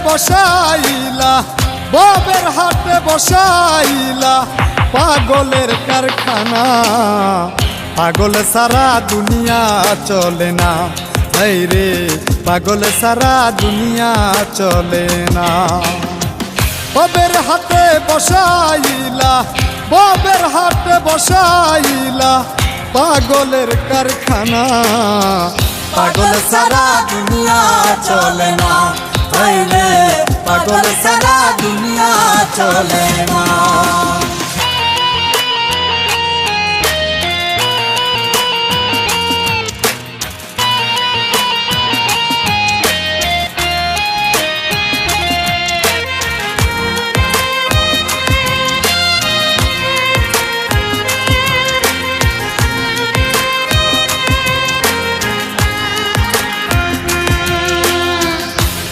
বসাইলা, ববের হাটে বসাইলা পাগলের কারখানা। পাগল সারা দুনিয়া চলে না, এই রে পাগল সারা দুনিয়া চলে না। ববের হাটে বসাইলা, ববের হাটে বসাইলা পাগলের কারখানা। পাগল সারা দুনিয়া চলে না, এই রে পাগল সারা দুনিয়া চলে না।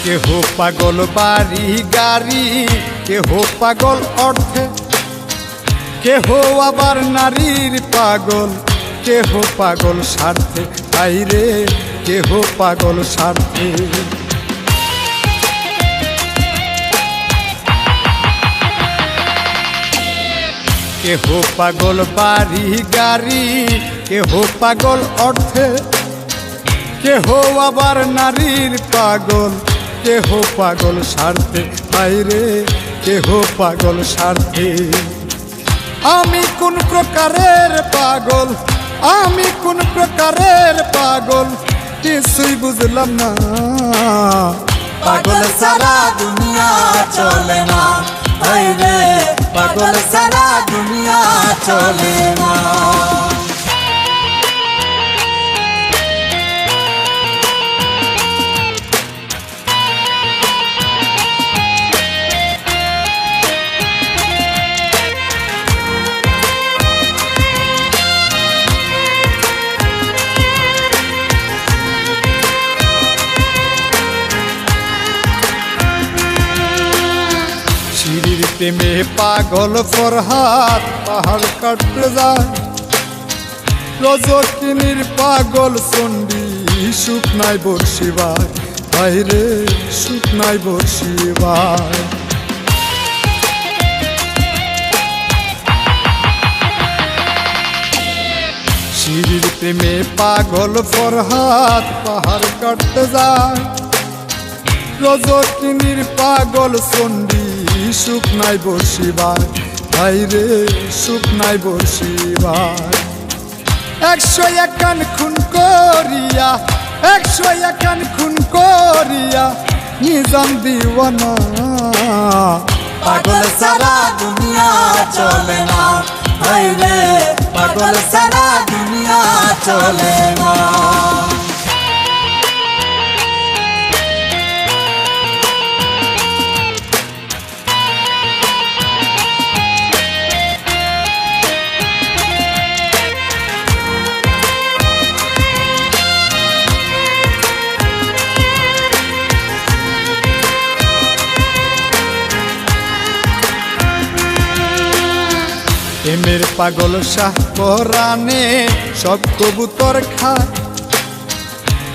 কেহ পাগল বাড়ি গাড়ি, কেহ পাগল অর্থে, কেহ আবার নারীর পাগল, কেহ পাগল স্বার্থে, আইরে কেহ পাগল স্বার্থে। কেহ পাগল বাড়ি গাড়ি, কেহ পাগল অর্থে, কেহ আবার নারীর পাগল, কেহ পাগল স্বার্থে, আইরে কেহ পাগল স্বার্থে। আমি কোন প্রকারের পাগল, আমি কোন প্রকারের পাগল কিছুই বুঝলাম না। পাগল সারা দুনিয়া চলে না, এই রে পাগল সারা দুনিয়া চলে না। শিরির প্রেমে পাগল ফরহাদ পাহাড় কাটতে যায়, রজকিনীর পাগল চণ্ডী শুকনাই বর্ষিবায়, হায়রে শুকনাই বর্ষিবায়। শিরির প্রেমে পাগল ফরহাদ পাহাড় কাটতে যায়, রজকিনীর পাগল চণ্ডী শুকনাই বর্ষিবায়, হায়রে শুকনাই বর্ষিবায়। 101 খুন করিয়া, 101 খুন করিয়া নিজাম দিওয়ানা। পাগল সারা দুনিয়া চলে না, এই রে পাগল সারা দুনিয়া চলে না। প্রেমের পাগল শাহ পরাণে সব কবুতর খায়,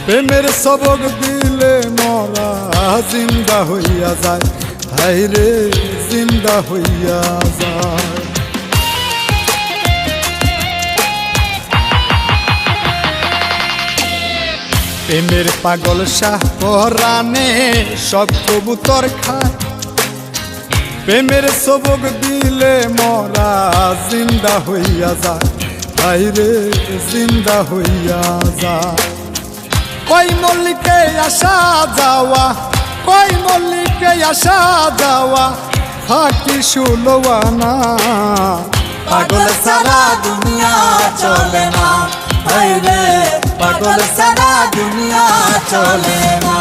প্রেমের সবক দিলে মরা জিন্দা হইয়া যায়, হায়রে জিন্দা হইয়া যায়। প্রেমের পাগল শাহ পরাণে সব কবুতর খায়, প্রেমের সবক দিলে মরা জিন্দা হইয়া যায়, হায়রে জিন্দা হইয়া যায়। কই মল্লিকে আসা যাওয়া, কই মল্লিকে আসা যাওয়া থাকি সুলওয়ানা। পাগল সারা দুনিয়া চলে না, এই রে পাগল সারা দুনিয়া চলে না।